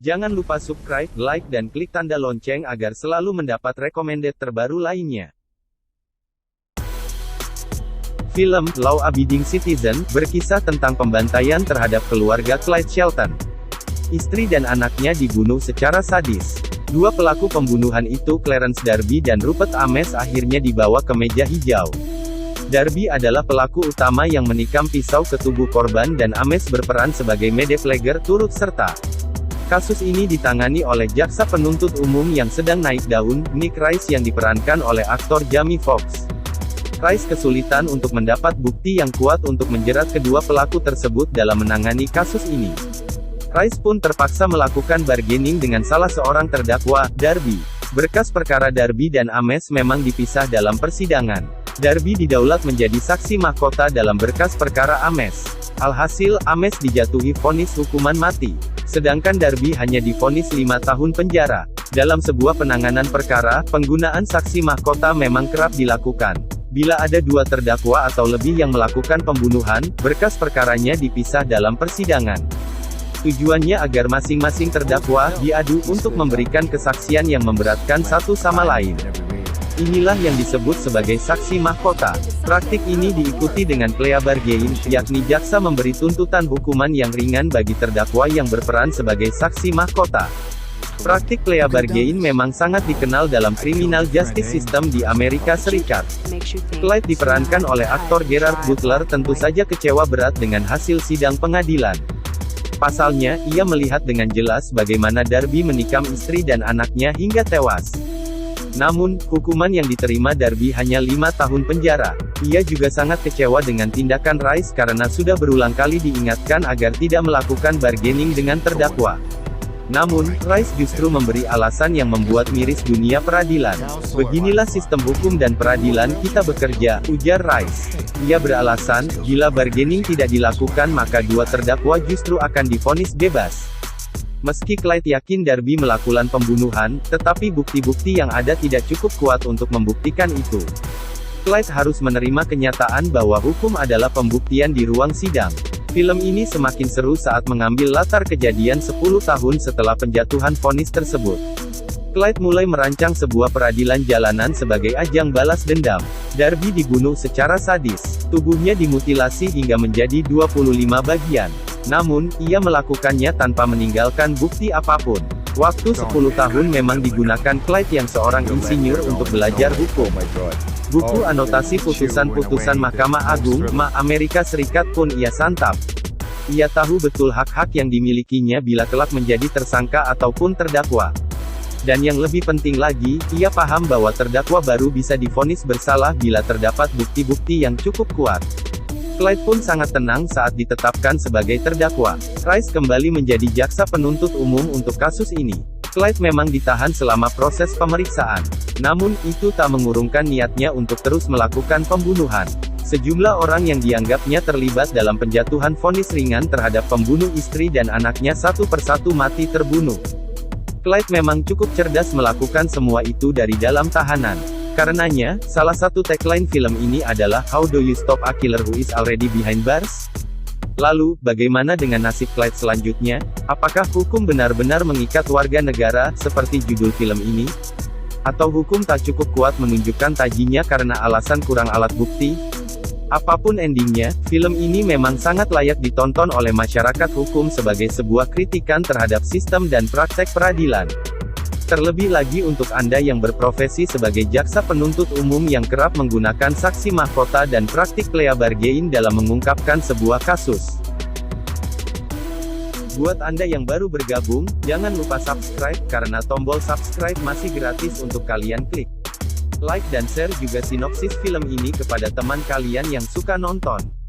Jangan lupa subscribe, like dan klik tanda lonceng agar selalu mendapat recommended terbaru lainnya. Film Law Abiding Citizen berkisah tentang pembantaian terhadap keluarga Clyde Shelton. Istri dan anaknya dibunuh secara sadis. Dua pelaku pembunuhan itu, Clarence Darby dan Rupert Ames, akhirnya dibawa ke meja hijau. Darby adalah pelaku utama yang menikam pisau ke tubuh korban dan Ames berperan sebagai medepleger turut serta. Kasus ini ditangani oleh jaksa penuntut umum yang sedang naik daun, Nick Rice, yang diperankan oleh aktor Jamie Foxx. Rice kesulitan untuk mendapat bukti yang kuat untuk menjerat kedua pelaku tersebut dalam menangani kasus ini. Rice pun terpaksa melakukan bargaining dengan salah seorang terdakwa, Darby. Berkas perkara Darby dan Ames memang dipisah dalam persidangan. Darby didaulat menjadi saksi mahkota dalam berkas perkara Ames. Alhasil, Ames dijatuhi vonis hukuman mati. Sedangkan Darby hanya divonis 5 tahun penjara. Dalam sebuah penanganan perkara, penggunaan saksi mahkota memang kerap dilakukan. Bila ada dua terdakwa atau lebih yang melakukan pembunuhan, berkas perkaranya dipisah dalam persidangan. Tujuannya agar masing-masing terdakwa diadu untuk memberikan kesaksian yang memberatkan satu sama lain. Inilah yang disebut sebagai saksi mahkota. Praktik ini diikuti dengan plea bargain, yakni jaksa memberi tuntutan hukuman yang ringan bagi terdakwa yang berperan sebagai saksi mahkota. Praktik plea bargain memang sangat dikenal dalam criminal justice system di Amerika Serikat. Clyde diperankan oleh aktor Gerard Butler tentu saja kecewa berat dengan hasil sidang pengadilan. Pasalnya, ia melihat dengan jelas bagaimana Darby menikam istri dan anaknya hingga tewas. Namun, hukuman yang diterima Darby hanya 5 tahun penjara. Ia juga sangat kecewa dengan tindakan Rice karena sudah berulang kali diingatkan agar tidak melakukan bargaining dengan terdakwa. Namun, Rice justru memberi alasan yang membuat miris dunia peradilan. Beginilah sistem hukum dan peradilan kita bekerja, ujar Rice. Ia beralasan, bila bargaining tidak dilakukan maka dua terdakwa justru akan divonis bebas. Meski Clyde yakin Darby melakukan pembunuhan, tetapi bukti-bukti yang ada tidak cukup kuat untuk membuktikan itu. Clyde harus menerima kenyataan bahwa hukum adalah pembuktian di ruang sidang. Film ini semakin seru saat mengambil latar kejadian 10 tahun setelah penjatuhan vonis tersebut. Clyde mulai merancang sebuah peradilan jalanan sebagai ajang balas dendam. Darby dibunuh secara sadis. Tubuhnya dimutilasi hingga menjadi 25 bagian. Namun, ia melakukannya tanpa meninggalkan bukti apapun. Waktu 10 tahun memang digunakan Clyde yang seorang insinyur untuk belajar hukum. Buku anotasi putusan-putusan Mahkamah Agung, Amerika Serikat pun ia santap. Ia tahu betul hak-hak yang dimilikinya bila kelak menjadi tersangka ataupun terdakwa. Dan yang lebih penting lagi, ia paham bahwa terdakwa baru bisa divonis bersalah bila terdapat bukti-bukti yang cukup kuat. Clyde pun sangat tenang saat ditetapkan sebagai terdakwa. Rice kembali menjadi jaksa penuntut umum untuk kasus ini. Clyde memang ditahan selama proses pemeriksaan. Namun, itu tak mengurungkan niatnya untuk terus melakukan pembunuhan. Sejumlah orang yang dianggapnya terlibat dalam penjatuhan vonis ringan terhadap pembunuh istri dan anaknya satu persatu mati terbunuh. Clyde memang cukup cerdas melakukan semua itu dari dalam tahanan. Karenanya, salah satu tagline film ini adalah How do you stop a killer who is already behind bars? Lalu, bagaimana dengan nasib Clyde selanjutnya? Apakah hukum benar-benar mengikat warga negara, seperti judul film ini? Atau hukum tak cukup kuat menunjukkan tajinya karena alasan kurang alat bukti? Apapun endingnya, film ini memang sangat layak ditonton oleh masyarakat hukum sebagai sebuah kritikan terhadap sistem dan praktek peradilan. Terlebih lagi untuk Anda yang berprofesi sebagai jaksa penuntut umum yang kerap menggunakan saksi mahkota dan praktik plea bargain dalam mengungkapkan sebuah kasus. Buat Anda yang baru bergabung, jangan lupa subscribe, karena tombol subscribe masih gratis untuk kalian klik. Like dan share juga sinopsis film ini kepada teman kalian yang suka nonton.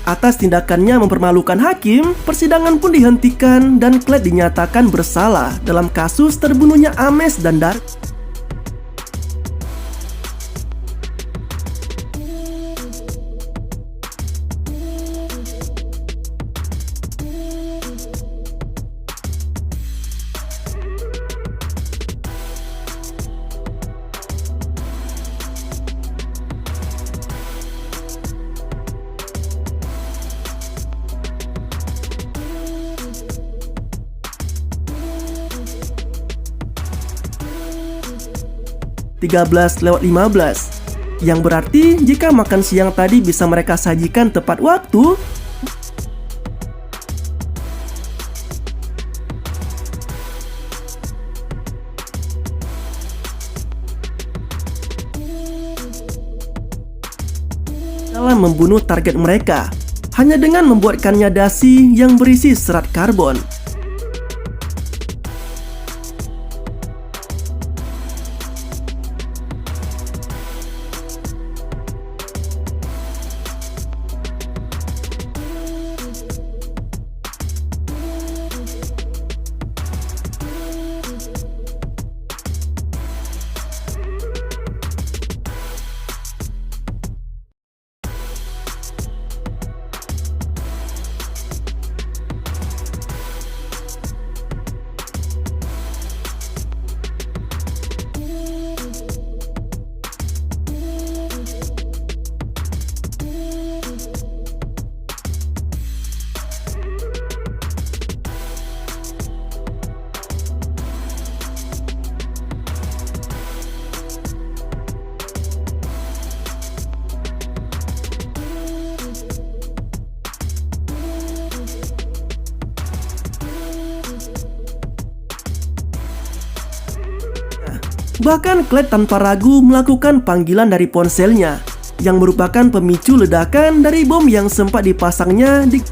Atas tindakannya mempermalukan hakim, persidangan pun dihentikan dan Clyde dinyatakan bersalah dalam kasus terbunuhnya Ames dan Dark. (13:15), yang berarti jika makan siang tadi bisa mereka sajikan tepat waktu, dalam membunuh target mereka hanya dengan membuatkannya dasi yang berisi serat karbon. Bahkan Clyde tanpa ragu melakukan panggilan dari ponselnya, yang merupakan pemicu ledakan dari bom yang sempat dipasangnya di